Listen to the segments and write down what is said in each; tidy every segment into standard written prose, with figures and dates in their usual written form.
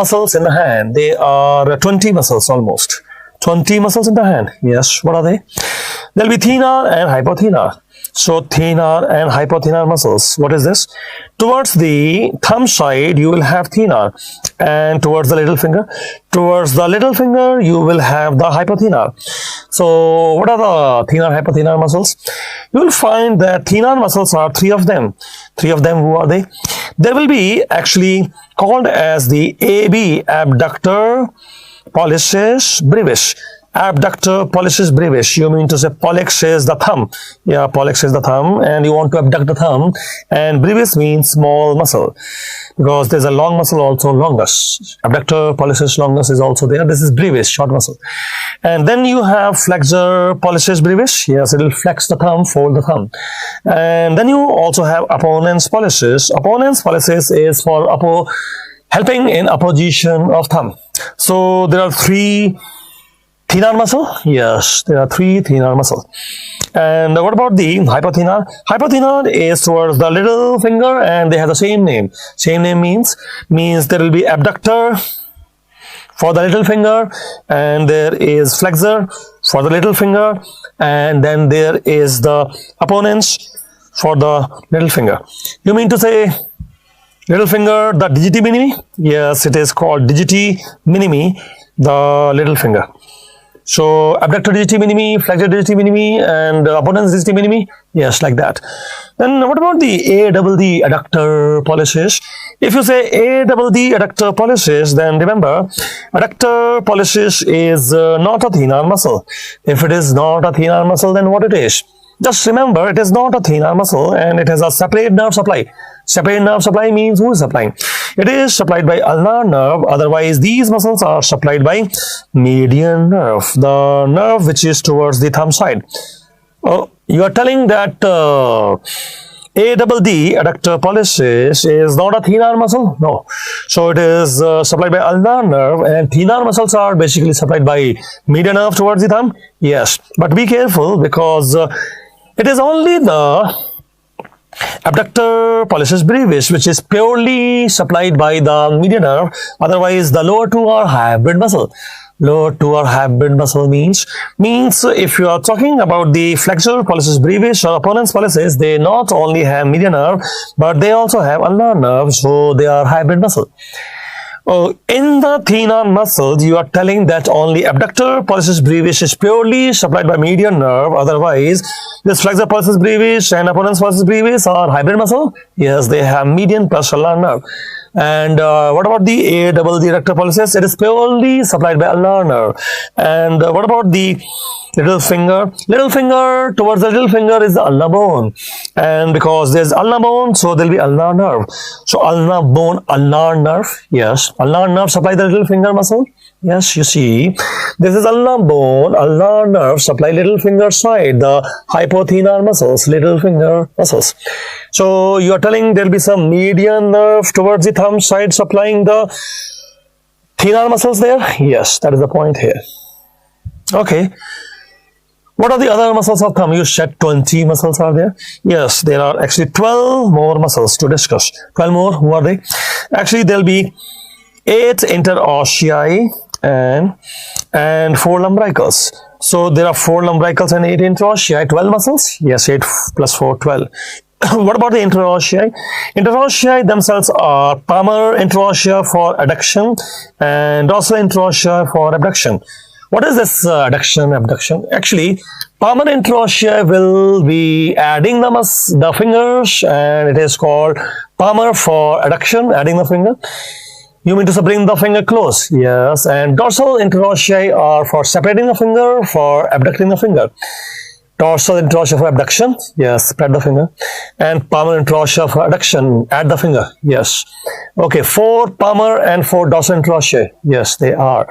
muscles in the hand. They are 20 muscles almost. 20 muscles in the hand. Yes, what are they? There will be thenar and hypothenar. So thenar and hypothenar muscles. What is this? Towards the thumb side, you will have thenar, and towards the little finger, you will have the hypothenar. So what are the thenar hypothenar muscles? You will find that thenar muscles are three of them. Three of them, who are they? There will be actually called as the AB, abductor pollicis brevis. Abductor pollicis brevis. You mean to say pollex is the thumb. Yeah, pollex is the thumb, and you want to abduct the thumb. And brevis means small muscle, because there's a long muscle also, longus. Abductor pollicis longus is also there. This is brevis, short muscle. And then you have flexor pollicis brevis. Yes, it will flex the thumb, fold the thumb. And then you also have apponens pollicis. Apponens pollicis is for helping in apposition of thumb. So there are three thenar muscle. Yes, there are three thenar muscles. And what about the hypothenar? Hypothenar is towards the little finger, and they have the same name. Same name means there will be abductor for the little finger, and there is flexor for the little finger, and then there is the apponens for the little finger. You mean to say little finger, the digiti minimi? Yes, it is called digiti minimi, the little finger. So abductor digiti minimi, flexor digiti minimi, and apponens digiti minimi. Yes, like that. Then what about the ADD adductor pollicis? If you say ADD adductor pollicis, then remember, adductor pollicis is not a thenar muscle. If it is not a thenar muscle, then what it is? Just remember, it is not a thenar muscle, and it has a separate nerve supply. Separate nerve supply means who is supplying? It is supplied by ulnar nerve. Otherwise, these muscles are supplied by median nerve, the nerve which is towards the thumb side. Oh, you are telling that ADD adductor pollicis is not a thenar muscle? No. So it is supplied by ulnar nerve, and thenar muscles are basically supplied by median nerve towards the thumb. Yes, but be careful, because it is only the abductor pollicis brevis which is purely supplied by the median nerve. Otherwise, the lower two are hybrid muscle. Lower two are hybrid muscle means if you are talking about the flexor pollicis brevis or apponens pollicis, they not only have median nerve, but they also have ulnar nerve, so they are hybrid muscle. In the thenar muscles, you are telling that only abductor pollicis brevis is purely supplied by median nerve. Otherwise, this flexor pollicis brevis and apponens pollicis brevis are hybrid muscle. Yes, they have median plus ulnar nerve. And what about the ADD adductor pollicis? It is purely supplied by ulnar nerve. And what about the little finger? Little finger, towards the little finger is the ulnar bone. And because there is ulnar bone, so there will be ulnar nerve. So ulnar bone, ulnar nerve. Yes, ulnar nerve supply the little finger muscle. Yes, you see, this is ulnar bone, ulnar nerve supply little finger side, the hypothenar muscles, little finger muscles. So you are telling there will be some median nerve towards the thumb side supplying the thenar muscles there? Yes, that is the point here. Okay. What are the other muscles of thumb? You said 20 muscles are there. Yes, there are actually 12 more muscles to discuss. 12 more. Who are they? Actually, there will be 8 interossei and 4 lumbricals. So there are 4 lumbricals and 8 interossei. 12 muscles? Yes, 8 plus 4, 12. What about the interossei? Interossei themselves are palmar interossei for adduction and dorsal interossei for abduction. What is this adduction, abduction? Actually, palmar interossei will be adding the fingers, and it is called palmar for adduction, adding the finger. You mean to bring the finger close? Yes. And dorsal interossei are for separating the finger, for abducting the finger. Dorsal interossei for abduction, yes, spread the finger. And palmar interossei for adduction, add the finger, yes. Okay, 4 palmar and 4 dorsal interossei, yes, they are.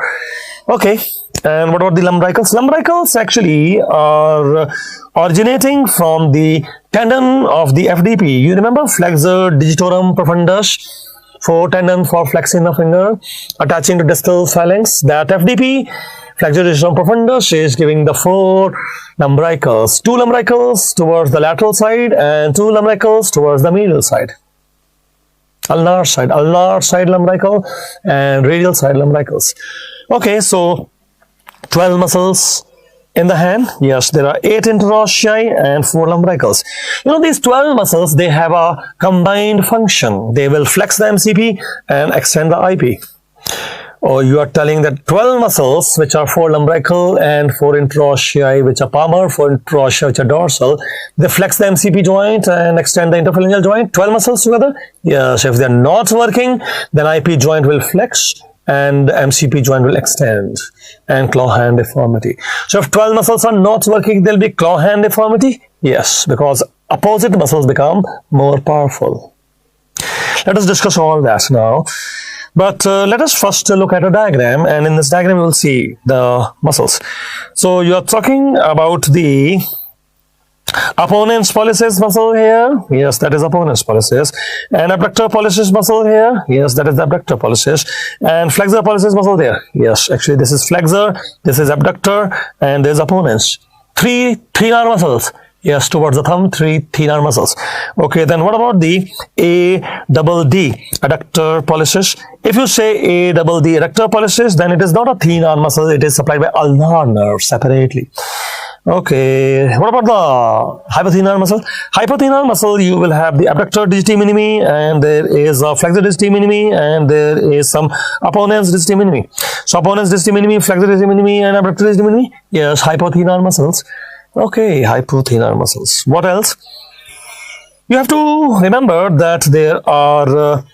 Okay, and what about the lumbricals? Lumbricals actually are originating from the tendon of the FDP. You remember flexor digitorum profundus? 4 tendon for flexing the finger, attaching to distal phalanx. That FDP, flexor digitorum profundus, is giving the 4 lumbricals. 2 lumbricals towards the lateral side and 2 lumbricals towards the medial side. ulnar side lumbrical and radial side lumbricals. Okay, so 12 muscles in the hand. Yes, there are 8 interossei and 4 lumbricals. You know, these 12 muscles, they have a combined function. They will flex the MCP and extend the IP. Or you are telling that 12 muscles, which are 4 lumbrical and 4 interossei, which are palmar, 4 interossei, which are dorsal, they flex the MCP joint and extend the interphalangeal joint. 12 muscles together? Yes, if they are not working, then IP joint will flex and MCP joint will extend, and claw hand deformity. So if 12 muscles are not working, there will be claw hand deformity? Yes, because opposite muscles become more powerful. Let us discuss all that now. But let us first look at a diagram, and in this diagram you will see the muscles. So you are talking about the opponent's pollicis muscle here. Yes, that is opponent's pollicis. And abductor pollicis muscle here. Yes, that is the abductor pollicis. And flexor pollicis muscle there. Yes, actually this is flexor, this is abductor, and there is opponent's. 3 thenar muscles. Yes, towards the thumb, 3 thenar muscles. Okay, then what about the ADD, adductor pollicis? If you say ADD, adductor pollicis, then it is not a thenar muscle, it is supplied by ulnar nerve separately. Okay, what about the hypothenar muscle? Hypothenar muscle, you will have the abductor digiti minimi, and there is a flexor digiti minimi, and there is some opponent's digiti minimi. So opponent's digiti minimi, flexor digiti minimi, and abductor digiti minimi. Yes, hypothenar muscles. Okay, hypothenar muscles. What else? You have to remember that there are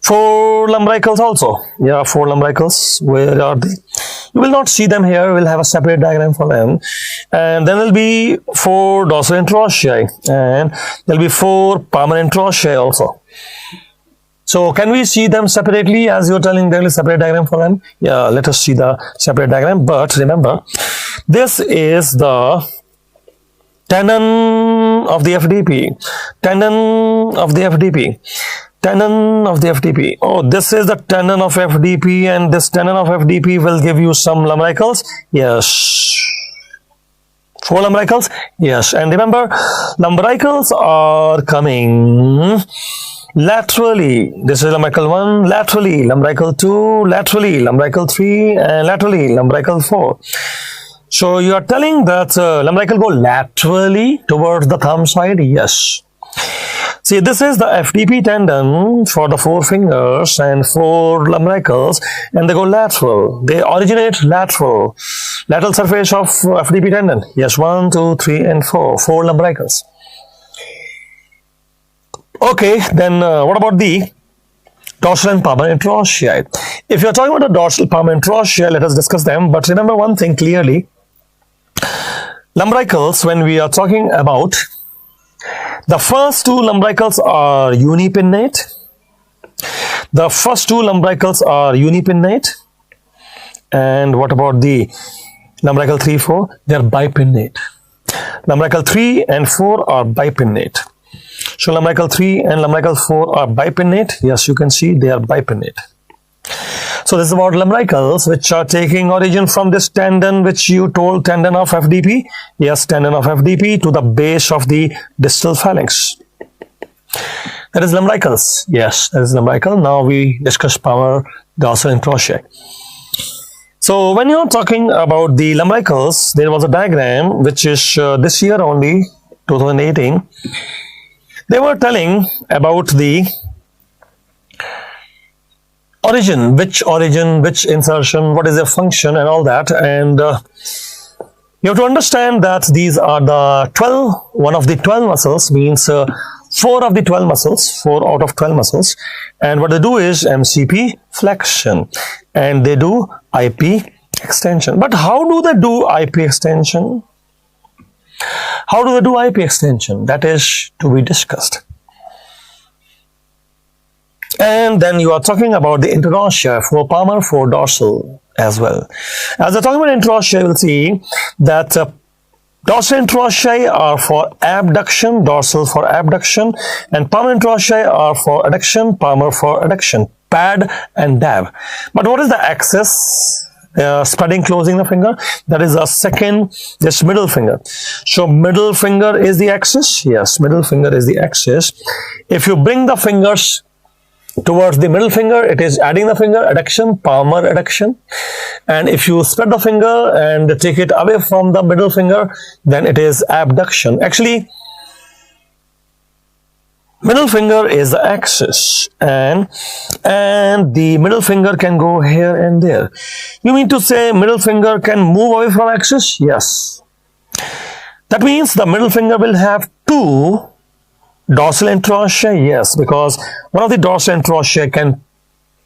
4 lumbricals also. Yeah, 4 lumbricals. Where are they? You will not see them here. We'll have a separate diagram for them. And then there will be 4 dorsal interossei, and there will be 4 palmar interossei also. So can we see them separately, as you're telling there is a separate diagram for them? Yeah, let us see the separate diagram. But remember, this is the tendon of the FDP. Tendon of the FDP. Tendon of the FDP. Oh, this is the tendon of FDP, and this tendon of FDP will give you some lumbricals. Yes. 4 lumbricals. Yes. And remember, lumbricals are coming laterally. This is lumbrical 1, laterally, lumbrical 2, laterally, lumbrical 3, and laterally, lumbrical 4. So you are telling that lumbrical go laterally towards the thumb side? Yes. See, this is the FDP tendon for the 4 fingers and 4 lumbricals, and they go lateral. They originate lateral. Lateral surface of FDP tendon. Yes, 1, 2, 3, and 4. 4 lumbricals. Okay, then what about the dorsal and palmar interossei? If you're talking about the dorsal palmar interossei, let us discuss them. But remember one thing clearly. Lumbricals, when we are talking about, the first 2 lumbricals are unipinnate. The first 2 lumbricals are unipinnate. And what about the lumbrical 3, 4? They are bipinnate. Lumbrical 3 and 4 are bipinnate. So lumbrical 3 and lumbrical 4 are bipinnate. Yes, you can see they are bipinnate. So this is about lumbricals, which are taking origin from this tendon, which you told tendon of FDP. Yes, tendon of FDP to the base of the distal phalanx. That is lumbricals. Yes, that is lumbrical. Now we discuss palmar, dorsal, and interossei. So when you are talking about the lumbricals, there was a diagram which is this year only, 2018. They were telling about the origin, which insertion, what is their function and all that. And you have to understand that these are the 12, one of the 12 muscles means 4 of the 12 muscles, 4 out of 12 muscles. And what they do is MCP flexion, and they do IP extension. But how do they do IP extension? How do they do IP extension? That is to be discussed. And then you are talking about the interossei, 4 palmar, 4 dorsal as well. As we're talking about interossei, you will see that dorsal interossei are for abduction, dorsal for abduction, and palmar interossei are for adduction, palmar for adduction, pad and dab. But what is the axis? Spreading, closing the finger, that is a second, this middle finger. So middle finger is the axis. Yes, middle finger is the axis. If you bring the fingers towards the middle finger, it is adding the finger, adduction, palmar adduction. And if you spread the finger and take it away from the middle finger, then it is abduction. Actually, middle finger is the axis, and the middle finger can go here and there. You mean to say middle finger can move away from axis? Yes. That means the middle finger will have two dorsal interossei. Yes, because one of the dorsal interossei can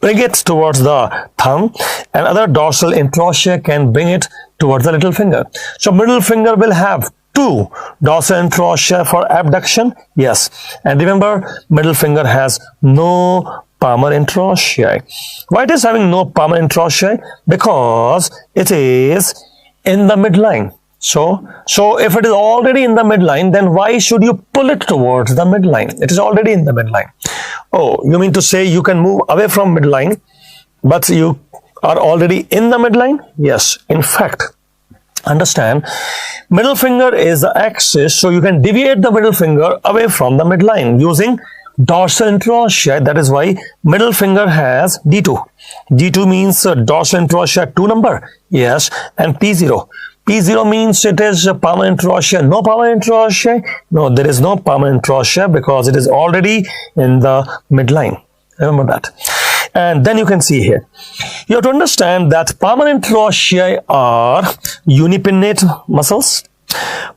bring it towards the thumb, and other dorsal interossei can bring it towards the little finger. So middle finger will have two dorsal interossei for abduction. Yes, and remember, middle finger has no palmar interossei. Why it is having no palmar interossei? Because it is in the midline. So if it is already in the midline, then why should you pull it towards the midline? It is already in the midline. Oh, you mean to say you can move away from midline, but you are already in the midline? Yes, in fact, understand, middle finger is the axis, so you can deviate the middle finger away from the midline using dorsal interossei. That is why middle finger has D2. D2 means dorsal interossei 2 number. Yes, and P0. P0 means it is palmar interossei. No palmar interossei? No, there is no palmar interossei because it is already in the midline. Remember that. And then you can see here, you have to understand that palmar interossei are unipinnate muscles.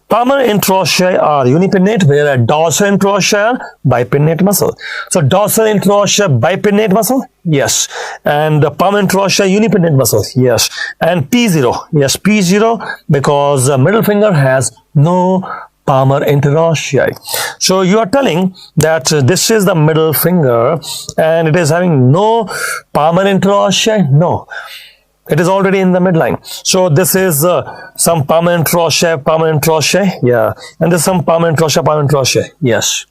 Palmar interossei are unipinnate, whereas dorsal interossei are bipinnate muscle. So dorsal interossei bipinnate muscle, yes, and palmar interossei unipinnate muscle, yes, and P0, yes, P0 because the middle finger has no palmar interossei. So you are telling that this is the middle finger and it is having no palmar interossei? No. It is already in the midline. So this is some palmar interossei, yeah. And this is some palmar interossei, yes.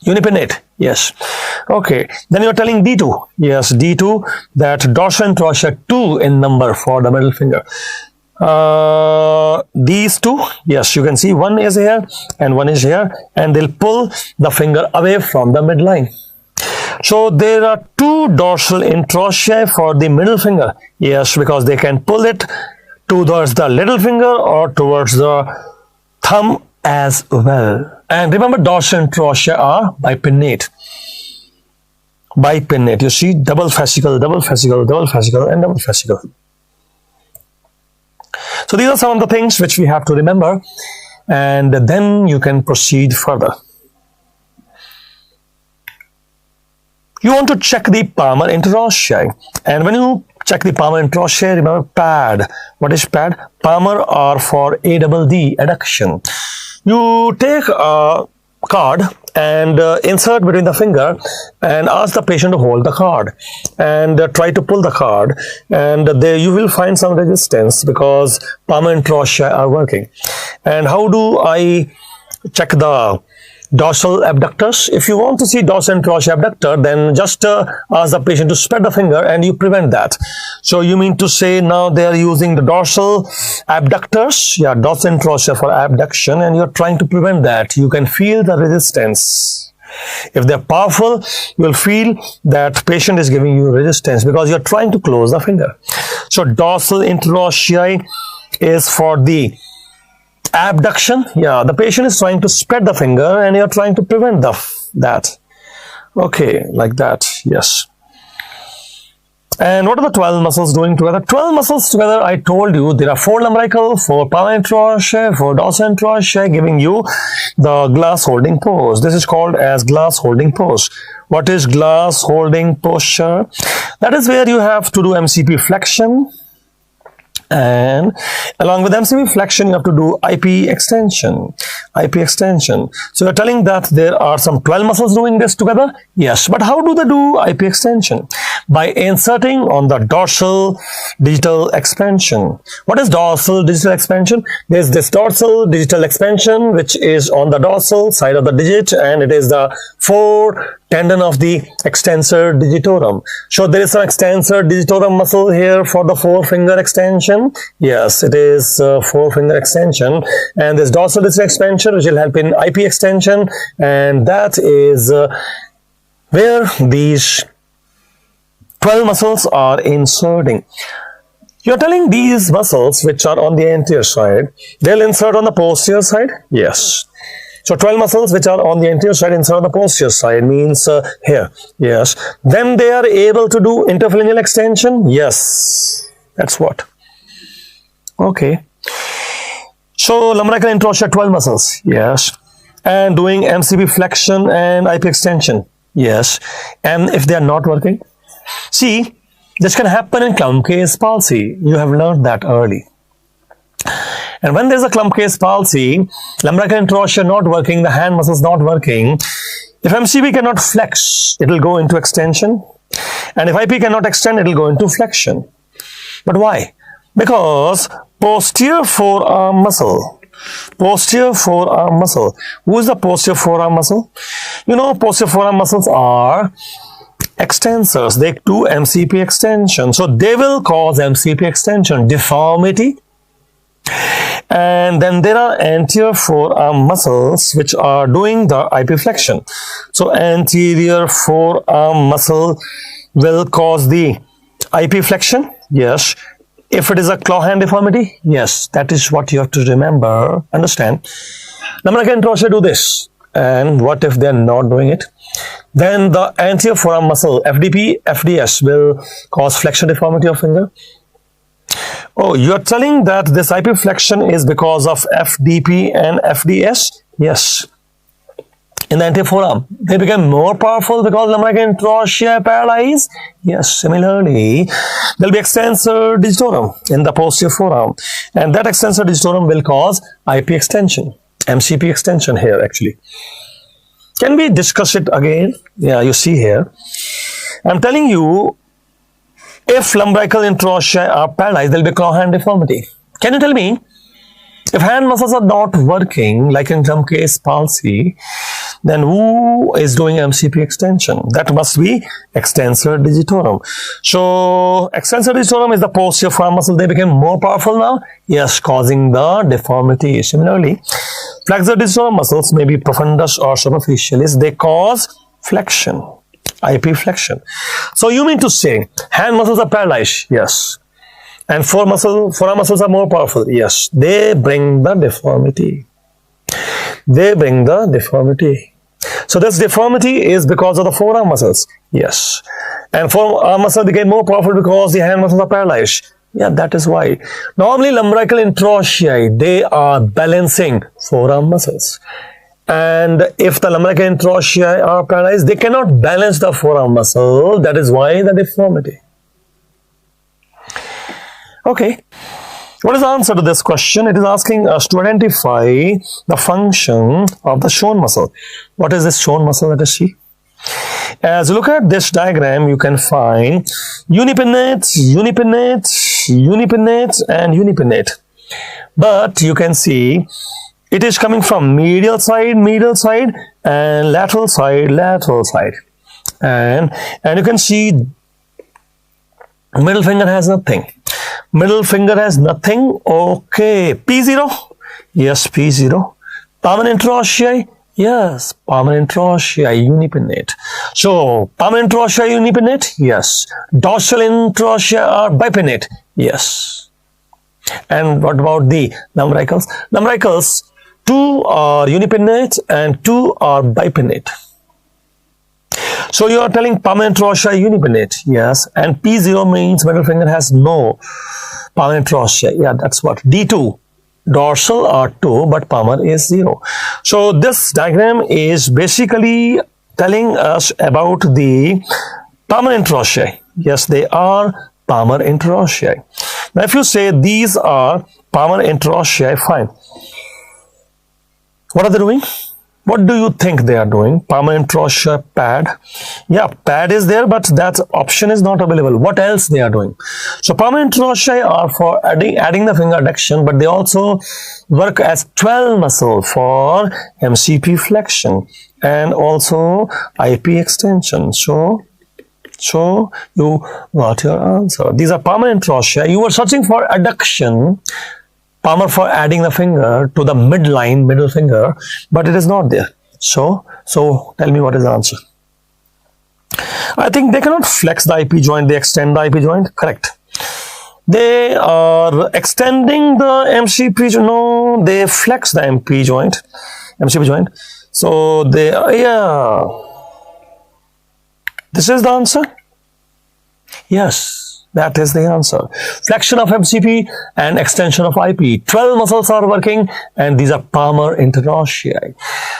Unipinnate, yes. Okay, then you're telling D2, yes, D2, that dorsal interossei 2 in number for the middle finger. These two, yes, you can see one is here and one is here, and they'll pull the finger away from the midline. So there are two dorsal interossei for the middle finger. Yes, because they can pull it towards the little finger or towards the thumb as well. And remember, dorsal interossei are bipinnate. Bipinnate. You see, double fascicle, double fascicle, double fascicle, and double fascicle. So these are some of the things which we have to remember, and then you can proceed further. You want to check the palmar interossei, and when you check the palmar interossei, remember pad. What is pad? Palmar are for ADD, adduction. You take a card and insert between the finger and ask the patient to hold the card and try to pull the card, and there you will find some resistance because palmar interossei are working. And how do I check the dorsal abductors? If you want to see dorsal interossei abductor, then just ask the patient to spread the finger and you prevent that. So you mean to say now they are using the dorsal abductors, yeah, dorsal interossei for abduction, and you're trying to prevent that. You can feel the resistance. If they're powerful, you'll feel that patient is giving you resistance because you're trying to close the finger. So dorsal interossei is for the abduction. Yeah, the patient is trying to spread the finger and you're trying to prevent that. Okay, like that, yes. And what are the 12 muscles doing together? 12 muscles together, I told you, there are 4 lumbrical, 4 palmar interossei, 4 dorsal interossei, giving you the glass holding pose. This is called as glass holding pose. What is glass holding posture? That is where you have to do MCP flexion, and along with MCP flexion you have to do IP extension. IP extension. So you're telling that there are some 12 muscles doing this together? Yes, but how do they do IP extension? By inserting on the dorsal digital expansion. What is dorsal digital expansion? There's this dorsal digital expansion which is on the dorsal side of the digit, and it is the 4 tendon of the extensor digitorum. So there is some extensor digitorum muscle here for the 4-finger extension. Yes, it is 4-finger extension, and this dorsal digital expansion which will help in IP extension, and that is where these 12 muscles are inserting. You're telling these muscles which are on the anterior side, they'll insert on the posterior side? Yes. So 12 muscles which are on the anterior side insert on the posterior side means here. Yes. Then they are able to do interphalangeal extension? Yes. That's what. Okay. So lumbrical interosseous 12 muscles. Yes. And doing MCP flexion and IP extension. Yes. And if they are not working? See, this can happen in clump case palsy. You have learned that early. And when there's a clump case palsy, lumbrical interosseous not working, the hand muscles not working, if MCP cannot flex, it will go into extension. And if IP cannot extend, it will go into flexion. But why? Because posterior forearm muscle. Posterior forearm muscle. Who is the posterior forearm muscle? You know, posterior forearm muscles are extensors. They do MCP extension. So they will cause MCP extension, deformity. And then there are anterior forearm muscles which are doing the IP flexion. So anterior forearm muscle will cause the IP flexion. Yes. If it is a claw hand deformity, yes, that is what you have to remember, understand. Lumbrical interosseous do this. And what if they are not doing it? Then the anterior forearm muscle, FDP, FDS will cause flexion deformity of finger. Oh, you are telling that this IP flexion is because of FDP and FDS? Yes. In the anterior forearm, they become more powerful because lumbrical interosseous paralyzed? Yes. Similarly, there will be extensor digitorum in the posterior forearm. And that extensor digitorum will cause IP extension, MCP extension here actually. Can we discuss it again? Yeah, you see here. I'm telling you, if lumbrical interosseous are paralyzed, there will be claw hand deformity. Can you tell me, if hand muscles are not working, like in some case palsy, then who is doing MCP extension? That must be extensor digitorum. So extensor digitorum is the posterior forearm muscle. They became more powerful now. Yes, causing the deformity. Similarly, flexor digitorum muscles may be profundus or superficialis. They cause flexion, IP flexion. So you mean to say hand muscles are paralyzed? Yes. And forearm muscles are more powerful? Yes. They bring the deformity. They bring the deformity. So this deformity is because of the forearm muscles. Yes. And forearm muscle became more powerful because the hand muscles are paralyzed. Yeah, that is why. Normally lumbrical interosseous, they are balancing forearm muscles. And if the lumbrical interosseous are paralyzed, they cannot balance the forearm muscle. That is why the deformity. Okay. What is the answer to this question? It is asking us to identify the function of the shown muscle. What is this shown muscle? Let us see. As you look at this diagram, you can find unipinnate, unipinnate, unipinnate, and unipinnate. But you can see it is coming from medial side, and lateral side, lateral side. And you can see middle finger has nothing. Middle finger has nothing. Okay. P0? Yes, P0. Palmar interosseous? Yes, palmar interosseous unipinnate. So, palmar interosseous unipinnate? Yes. Dorsal interosseous are bipinnate? Yes. And what about the lumbricals? Lumbricals, 2 are unipinnate and 2 are bipinnate. So you are telling palmar interosseous unipinnate, yes, and P0 means middle finger has no palmar interosseous. Yeah, that's what. D2, dorsal are 2, but palmar is 0. So this diagram is basically telling us about the palmar interosseous. Yes, they are palmar interosseous. Now if you say these are palmar interosseous, fine. What are they doing? What do you think they are doing? Palmar interosseous pad. Yeah, pad is there, but that option is not available. What else they are doing? So palmar interosseous are for adding the finger adduction, but they also work as 12 muscle for MCP flexion and also IP extension. So you got your answer. These are palmar interosseous. You were searching for adduction. Palmar for adding the finger to the midline, middle finger, but it is not there. So tell me what is the answer. I think they cannot flex the IP joint, they extend the IP joint. Correct. They are extending the MCP joint. No, they flex the MCP joint. So they, yeah. This is the answer? Yes, that is the answer. Flexion of MCP and extension of IP. 12 muscles are working, and these are palmar interossei.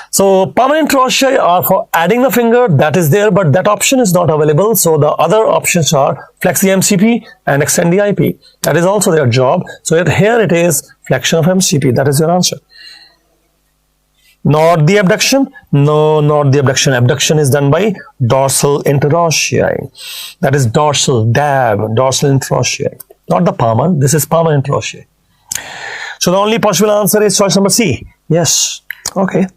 So palmar interossei are for adding the finger, that is there, but that option is not available. So the other options are flex the MCP and extend the IP. That is also their job. So here it is flexion of MCP. That is your answer. Not the abduction? No, not the abduction. Abduction is done by dorsal interossei. That is dorsal, dorsal interossei. Not the palmar. This is palmar interossei. So the only possible answer is choice number C. Yes. Okay.